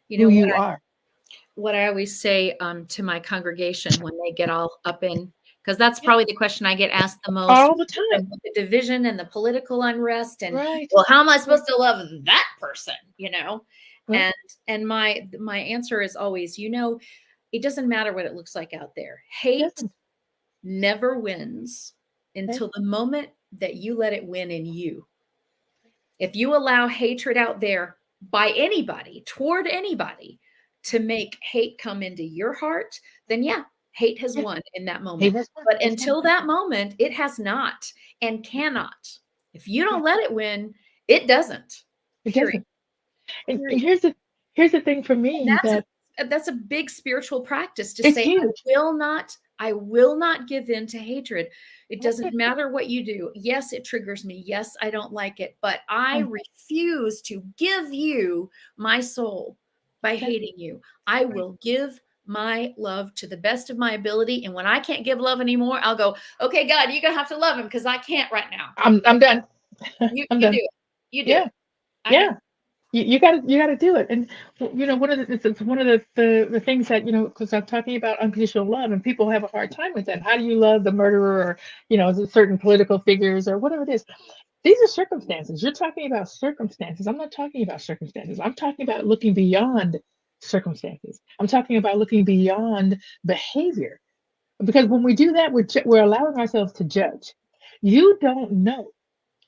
You who know you are. what I always say to my congregation when they get all up in, because that's probably the question I get asked the most, All the time. the division and the political unrest, and Right. well, how am I supposed to love that person? Right. And my answer is always, it doesn't matter what it looks like out there. Hate Doesn't. never wins until the moment that you let it win in you. If you allow hatred out there by anybody, toward anybody, to make hate come into your heart, then yeah, hate has won in that moment. But until that moment, it has not and cannot. If you don't let it win, it doesn't. It Period. doesn't. And here's the thing for me, That's a big spiritual practice to it's say, huge. I will not give in to hatred. It doesn't matter what you do. Yes, it triggers me. Yes, I don't like it, but I refuse to give you my soul by hating you. I will give my love to the best of my ability. And when I can't give love anymore, I'll go, okay, God, you're going to have to love him because I can't right now. I'm done. You I'm do done. it. You do Yeah. it. Yeah. You got to do it. And it's one of the things that, because I'm talking about unconditional love, and people have a hard time with that. How do you love the murderer, or certain political figures or whatever it is? These are circumstances. You're talking about circumstances. I'm not talking about circumstances. I'm talking about looking beyond circumstances. I'm talking about looking beyond behavior. Because when we do that, we're allowing ourselves to judge. You don't know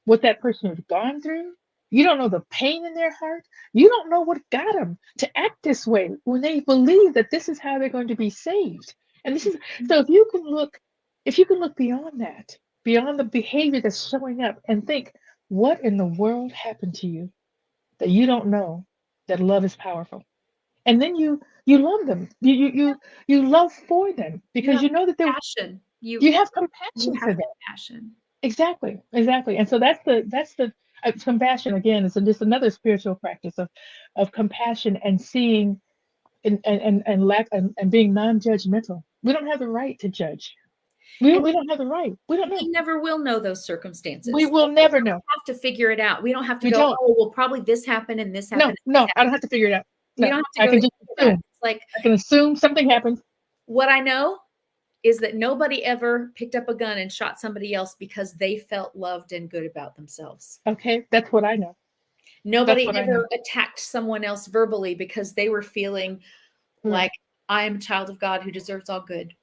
what that person has gone through. You don't know the pain in their heart. You don't know what got them to act this way when they believe that this is how they're going to be saved. And this is so if you can look beyond that, beyond the behavior that's showing up and think, what in the world happened to you that you don't know that love is powerful? And then you love them. You love for them You because have you know that passion. you have You compassion for have them. compassion. Exactly, exactly. And so that's the compassion again is just another spiritual practice of compassion and seeing and being non-judgmental. We don't have the right to judge. And We don't have the right. We don't know. we never will know those We circumstances. will And we never don't know. have to figure it out. We don't have to We go, don't. oh, well, probably this happened and this No, happened and this no, I happened. don't have to figure it out. We No, don't have to I go can into just that. assume. It's like I can assume something happened. what I know is that nobody ever picked up a gun and shot somebody else because they felt loved and good about themselves. Okay, that's what I know. That's Nobody what I know. ever attacked someone else verbally because they were feeling Right. like I am a child of God who deserves all good.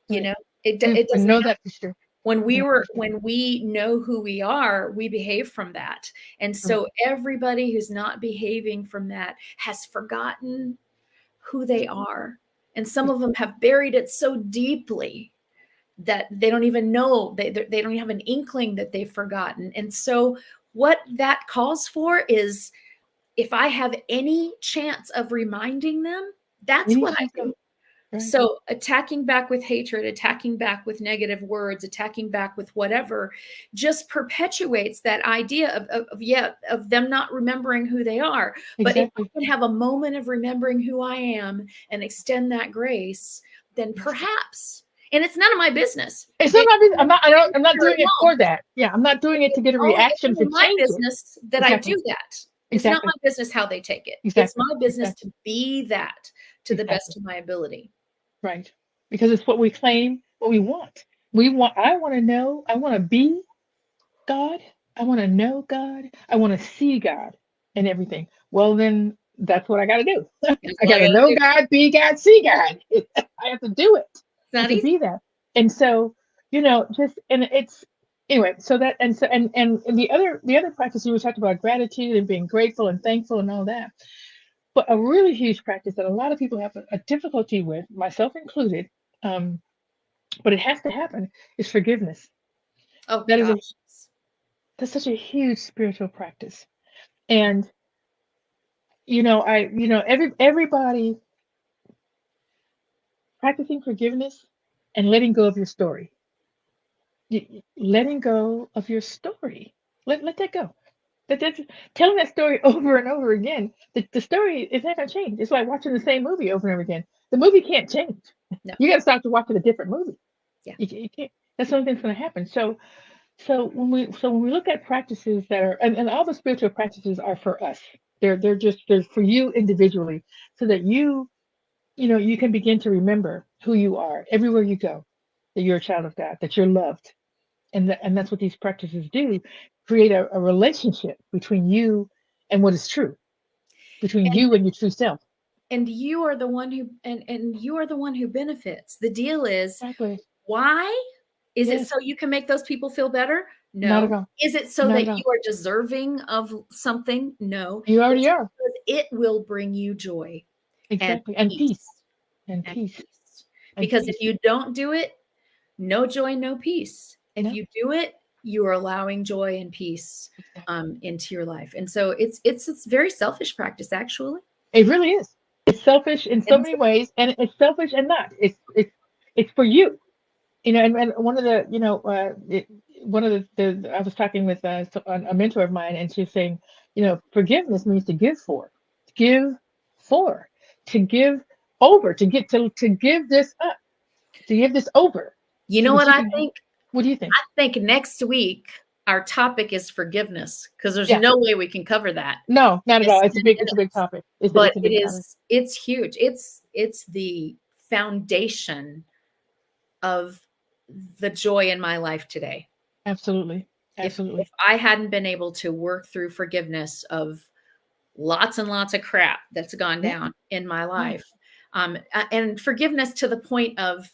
You Right. know, it I doesn't know happen. that for sure. When Yeah. we know who we are, we behave from that. And so everybody who's not behaving from that has forgotten who they are. And some of them have buried it so deeply that they don't even know, they don't have an inkling that they've forgotten. And so what that calls for is if I have any chance of reminding them, that's what I do. Right. So attacking back with hatred, attacking back with negative words, attacking back with whatever, just perpetuates that idea of them not remembering who they are. But if I Exactly. can have a moment of remembering who I am and extend that grace, then perhaps, and it's none of my business. It's not my business. I'm not You're doing it for that. Yeah, I'm not doing it to get a reaction it's to only my change it. business that Exactly. I do that. It's not Exactly. my business how they take it. It's Exactly. my business Exactly. to be that to the Exactly. best of my ability. Right. Because it's what we claim, what we want. I want to know, I want to be God. I want to know God. I want to see God and everything. Well, then that's what I got to do. That's I what got to know do. God, be God, see God. I have to do it. It's not To easy. be that. And so, just and it's anyway, so that and so and the other practice you talked about gratitude and being grateful and thankful and all that. But a really huge practice that a lot of people have a difficulty with, myself included, um, but it has to happen, is forgiveness. Oh That is gosh. that's such a huge spiritual practice. And everybody practicing forgiveness and letting go of your story. Letting go of your story. Let that go. That's telling that story over and over again. The story is not going to change. It's like watching the same movie over and over again. The movie can't change. No. You got to start to watching a different movie. Yeah. You can't. That's the only thing that's going to happen. So when we look at practices that are and all the spiritual practices are for us. They're for you individually, so that you can begin to remember who you are everywhere you go, that you're a child of God, that you're loved, and that's what these practices do, create a relationship between you and what is true, between And you and your true self. and you are the one who and you are the one who benefits. The deal is Exactly. why? Is it Yes. so you can make those people feel better? Not No. at all. Is it so Not that at all. you are deserving of something? No. You already It's are. because it will bring you joy Exactly. And peace. And and peace. peace. And Because peace. if you don't do it, no joy, no peace. If No. you do it, you are allowing joy and peace Exactly. into your life. And so it's very selfish practice, actually. It really is. It's selfish in so And many ways, and it's selfish and not. It's for you. And one of the one of the I was talking with a mentor of mine, and she's saying, forgiveness means to give for, to give over, to give this up, to give this over. you So know that what you I can. think? What do you think? I think next week our topic is forgiveness because there's Yeah. no way we can cover that. No, not at all. It's a big minutes. topic. It's But a big topic. it's huge. It's the foundation of the joy in my life today. Absolutely. Absolutely. If I hadn't been able to work through forgiveness of lots and lots of crap that's gone down in my life, and forgiveness to the point of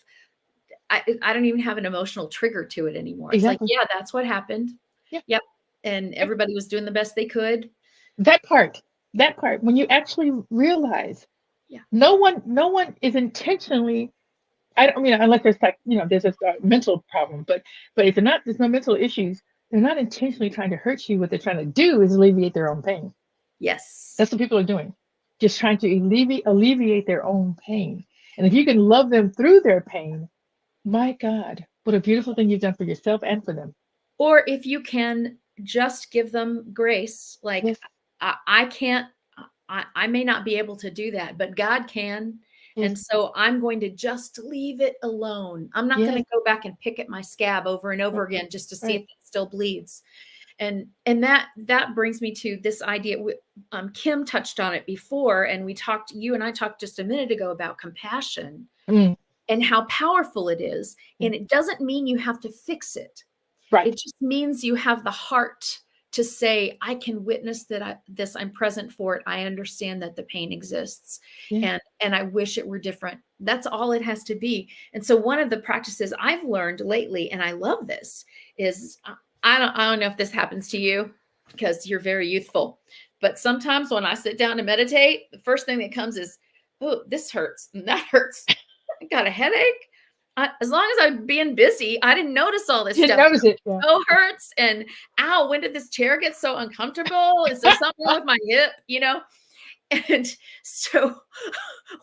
I don't even have an emotional trigger to it anymore. It's like, Exactly. yeah, that's what happened. Yeah. Yep. And everybody was doing the best they could. That part, when you actually realize, Yeah. no one is intentionally. I mean, unless there's like, there's a mental problem, but if there's no mental issues, they're not intentionally trying to hurt you. What they're trying to do is alleviate their own pain. Yes. That's what people are doing, just trying to alleviate their own pain. And if you can love them through their pain, my God, what a beautiful thing you've done for yourself and for them. Or if you can just give them grace, like Yes. I can't, I may not be able to do that, but God can. Yes. And so I'm going to just leave it alone. I'm not going to go back and pick at my scab over and over again just to see if it still bleeds. And that brings me to this idea. Kim touched on it before, and you and I talked just a minute ago about compassion and how powerful it is. And it doesn't mean you have to fix it. Right. It just means you have the heart to say, I can witness that I'm present for it. I understand that the pain exists, and I wish it were different. That's all it has to be. And so one of the practices I've learned lately, and I love this, is I don't know if this happens to you because you're very youthful, but sometimes when I sit down to meditate, the first thing that comes is, oh, this hurts and that hurts. I got a headache. As long as I'm being busy, I didn't notice all this stuff. Notice it. Yeah. Oh, hurts. And ow, when did this chair get so uncomfortable? Is there something wrong with my hip? And so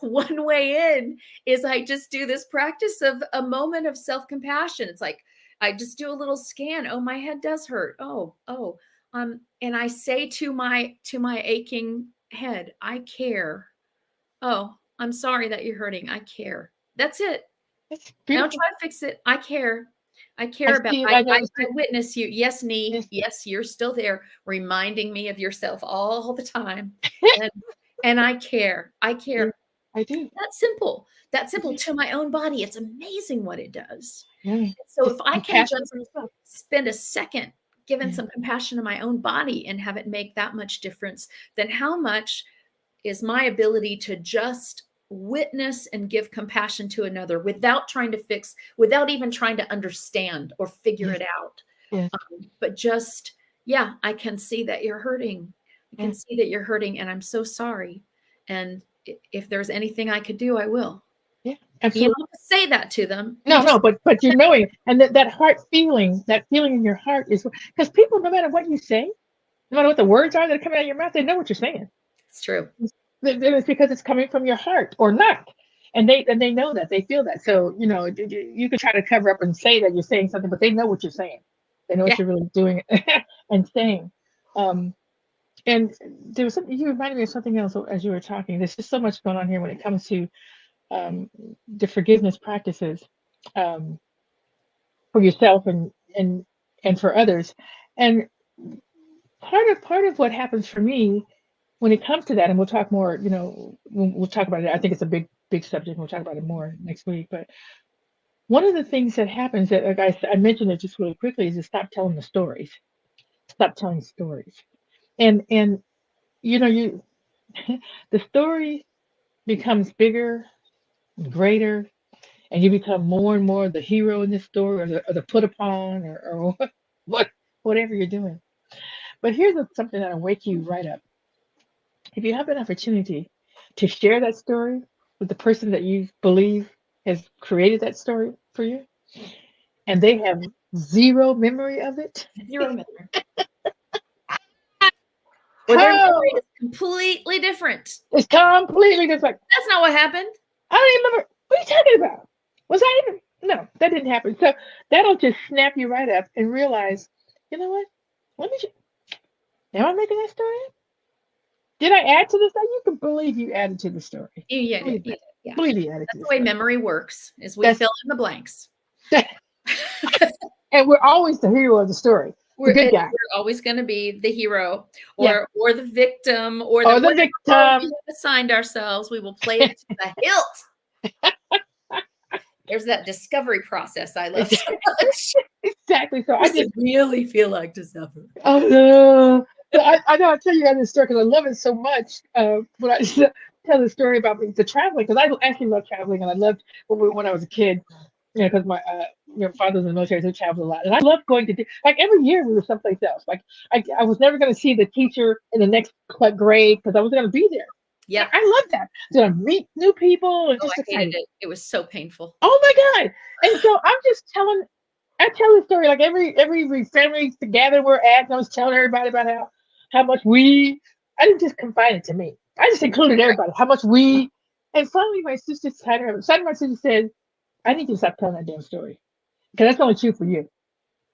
one way in is I just do this practice of a moment of self-compassion. It's like, I just do a little scan. Oh, my head does hurt. Oh. And I say to my aching head, I care. Oh, I'm sorry that you're hurting. I care. That's it. I don't try to fix it. I care. I care about it. I witness you. Yes, knee. Yes, you're still there, reminding me of yourself all the time. And I care. I care. I do. That's simple. That's simple to my own body. It's amazing what it does. Yeah. So if I can just spend a second giving some compassion to my own body and have it make that much difference, then how much is my ability to just witness and give compassion to another without trying to fix, without even trying to understand or figure it out. But just, I can see that you're hurting. I can see that you're hurting, and I'm so sorry. And if there's anything I could do, I will. Yeah, absolutely. You don't have to say that to them. No, but you're knowing, and that heart feeling, that feeling in your heart is, because people, no matter what you say, no matter what the words are that are coming out of your mouth, they know what you're saying. It's true. It's because it's coming from your heart or not. And they know that, they feel that. So, you could try to cover up and say that you're saying something, but they know what you're saying. They know what you're really doing and saying. And there was something, you reminded me of something else as you were talking. There's just so much going on here when it comes to the forgiveness practices for yourself and for others. And part of what happens for me when it comes to that, and we'll talk more, we'll talk about it. I think it's a big subject. We'll talk about it more next week. But one of the things that happens that, like I mentioned it just really quickly, is to stop telling the stories. Stop telling stories. And the story becomes bigger, greater, and you become more and more the hero in this story, or the put upon, or whatever you're doing. But here's something that'll wake you right up. If you have an opportunity to share that story with the person that you believe has created that story for you, and they have zero memory of it. Zero memory. Or their memory is completely different. It's completely different. That's not what happened. I don't even remember. What are you talking about? Was I even? No, that didn't happen. So that'll just snap you right up and realize, you know what? Am I making that story up? Did I add to the story? You can believe you added to the story. Yeah. Believe you added to the story. That's the way memory works, is we fill in the blanks. And we're always the hero of the story. We're good guy. We're always going to be the hero or the victim or the victim. We assigned ourselves. We will play it to the hilt. There's that discovery process I love so much. Exactly. exactly. So I just, really feel like to suffer. oh no. But I know I'll tell you guys this story because I love it so much. When I tell the story about the traveling, because I actually love traveling, and I loved when I was a kid. Because my father was in the military, so he traveled a lot, and I loved going to like every year we were someplace else. Like I was never going to see the teacher in the next grade because I was going to be there. Yeah, I love that. Going to meet new people and oh, just I hated excited. it. It was so painful. Oh my God! And so I'm just telling. I tell the story like every family together we're at, and I was telling everybody about how much we. I didn't just confine it to me. I just included everybody. How much we. And finally, my sister suddenly my sister said, "I need you to stop telling that damn story because that's only true for you.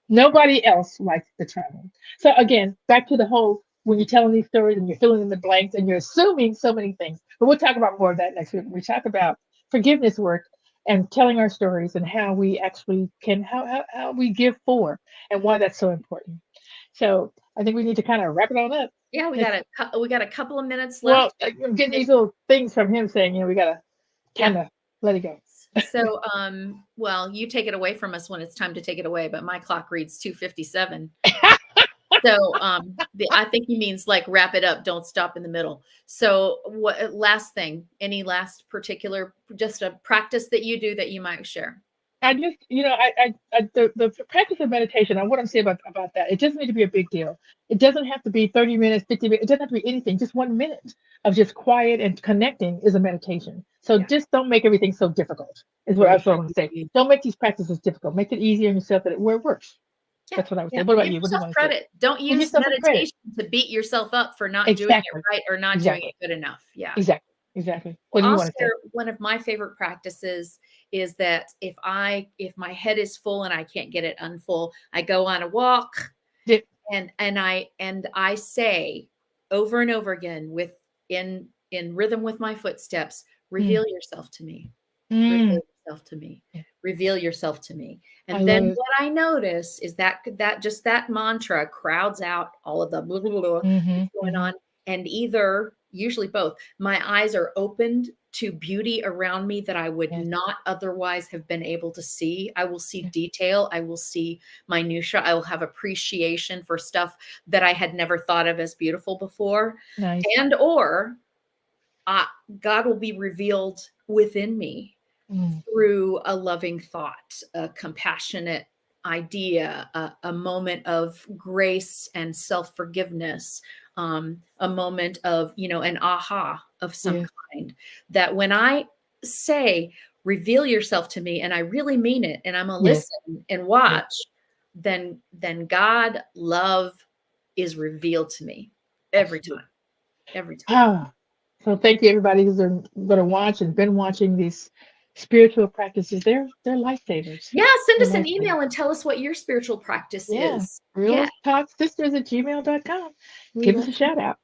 Nobody else likes the travel." So again, back to the whole when you're telling these stories and you're filling in the blanks and you're assuming so many things. But we'll talk about more of that next week. We talk about forgiveness work and telling our stories and how we actually can how we give for and why that's so important. So I think we need to kind of wrap it on up. Yeah, we got a couple of minutes Well, left. I'm getting these little things from him saying, we gotta kind of let it go. So, well, you take it away from us when it's time to take it away, but my clock reads 2:57. So, I think he means like wrap it up, don't stop in the middle. So, what last thing? Any last particular, just a practice that you do that you might share? I just, the practice of meditation, I want to say about that, it doesn't need to be a big deal. It doesn't have to be 30 minutes, 50 minutes. It doesn't have to be anything. Just 1 minute of just quiet and connecting is a meditation. So Yeah. just don't make everything so difficult, is what I was going to say. Don't make these practices difficult. Make it easy on yourself where it works. Yeah. That's what I would say. What about Give you? What do you yourself want to say? credit. Don't Give use yourself some credit. meditation to beat yourself up for not doing Exactly. it right or not doing it good enough. Yeah. Exactly. What do you I'll want to say? share one of my favorite practices is that if my head is full and I can't get it unfull, I go on a walk Yeah. and I say over and over again in rhythm with my footsteps, reveal yourself to me. Reveal yourself to me. Yeah. Reveal yourself to me. I And then love it. what I notice is that just that mantra crowds out all of the blah, blah, blah, that's going on. And usually both, my eyes are opened to beauty around me that I would Yes. not otherwise have been able to see. I will see detail. I will see minutia. I will have appreciation for stuff that I had never thought of as beautiful before. Nice. Or God will be revealed within me through a loving thought, a compassionate idea, a moment of grace and self-forgiveness, a moment of, an aha of some kind, that when I say, reveal yourself to me, and I really mean it, and I'm going to listen and watch, then God, love is revealed to me every time. So thank you everybody who's going to watch and been watching these spiritual practices. They're lifesavers. Yeah, send us an email and tell us what your spiritual practice is. realtalksisters@gmail.com. Give us a shout out.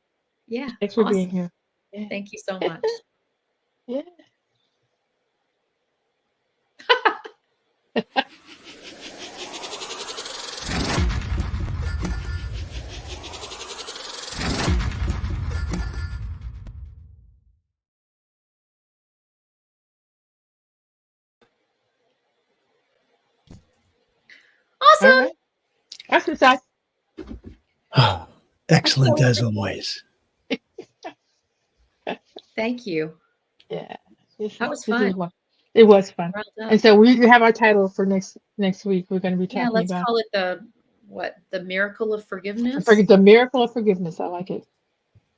Yeah. Thanks for being here. Yeah. Thank you so much. Yeah. Awesome. All right. Awesome, side. Oh, excellent as always. Thank you. Yeah. That was fun. It was fun. Well done. And so we have our title for next week. We're going to be talking let's about call it the miracle of forgiveness. the miracle of forgiveness. I like it.